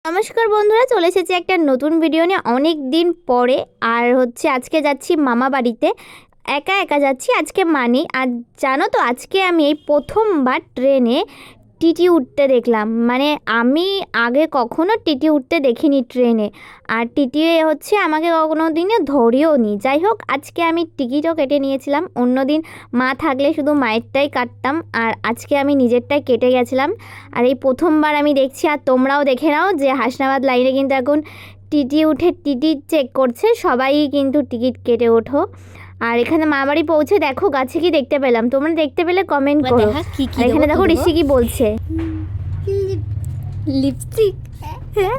নমস্কার বন্ধুরা, চলে এসেছি একটা নতুন ভিডিও নিয়ে অনেক দিন পরে। আর আজকে যাচ্ছি মামা বাড়িতে, একা একা যাচ্ছি আজকে। আর জানো তো, আজকে আমি এই প্রথমবার ট্রেনে টিটি উঠতে দেখলাম। আমি আগে কখনো টিটি উঠতে দেখিনি ট্রেনে। আর টিটি আমাকে কখনো দিনে ধরেও নি। যাই হোক, আজকে আমি টিকিটও কেটে নিয়েছিলাম। অন্যদিন মা থাকলে শুধু মায়েরটাই কাটতাম, আর আজকে আমি নিজেরটাই কেটে গেছিলাম। আর এই প্রথমবার আমি দেখছি। আর তোমরাও দেখে নাও যে হাসনাবাদ লাইনে কিন্তু এখন টিটি উঠে টিটি চেক করছে। সবাই কিন্তু টিকিট কেটে ওঠো। আর এখানে মা বাড়ি পৌঁছে দেখো গাছে কি দেখতে পেলাম। তোমরা দেখতে পেলে কমেন্ট করো। আর এখানে দেখো ঋষি কি বলছে, লিপস্টিক। হ্যাঁ,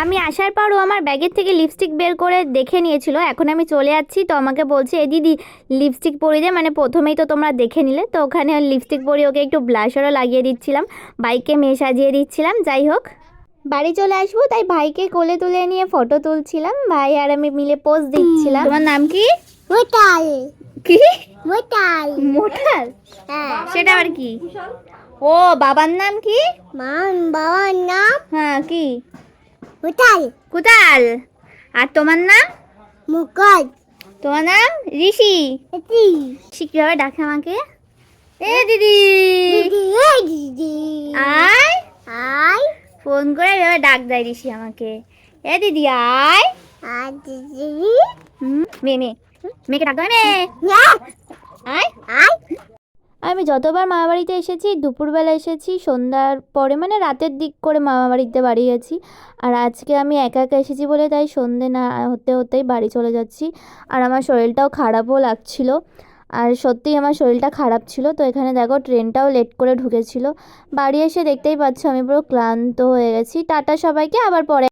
আমি আসার পরও আমার ব্যাগের থেকে লিপস্টিক বের করে দেখে নিয়েছিল। এখন আমি চলে যাচ্ছি, তো আমাকে বলছে এ দিদি লিপস্টিক পরিয়ে দে। প্রথমেই তো তোমরা দেখে নিলে, তো ওখানে লিপস্টিক পরিয়ে ওকে একটু ব্লাশারও লাগিয়ে দিচ্ছিলাম, বাইকে মেয়ে সাজিয়ে দিচ্ছিলাম। যাই হোক, বাড়ি চলে আসবো তাই ভাইকে কোলে তুলে নিয়ে ফটো তুলছিলাম। ভাই আর আমি মিলে পোজ দিচ্ছিলাম। তোমার নাম কি? মোটাল। কি মোটাল? মোটাল, সেটা আবার কি? ও, বাবার নাম কি? বাবার নাম, হ্যাঁ, কি? কুতাল। কুতাল। আর তোমার নাম? মুকাল। তোমার নাম? ঋষি। ঋষি কিভাবে ডাকে আমাকে? এ দিদি, আয় আয়। ফোন করে এভাবে ডাক দেয় ঋষি আমাকে, এ দিদি আয়। আর দিদি মেয়েকে ডাক দেয়, আয় আয়। আমি যতবার মামা বাড়িতে এসেছি দুপুরবেলা এসেছি, সন্ধ্যার পরে রাতের দিক করে মামা বাড়িতে বাড়ি গেছি। আর আজকে আমি একা একা এসেছি বলে তাই সন্ধে না হতে হতেই বাড়ি চলে যাচ্ছি। আর আমার শরীরটাও খারাপও লাগছিল। আর সত্যিই আমার শরীরটা খারাপ ছিল। তো এখানে দেখো ট্রেনটাও লেট করে ঢুকেছিল। বাড়ি এসে দেখতেই পাচ্ছ আমি পুরো ক্লান্ত হয়ে গেছি। টাটা সবাইকে, আবার পরে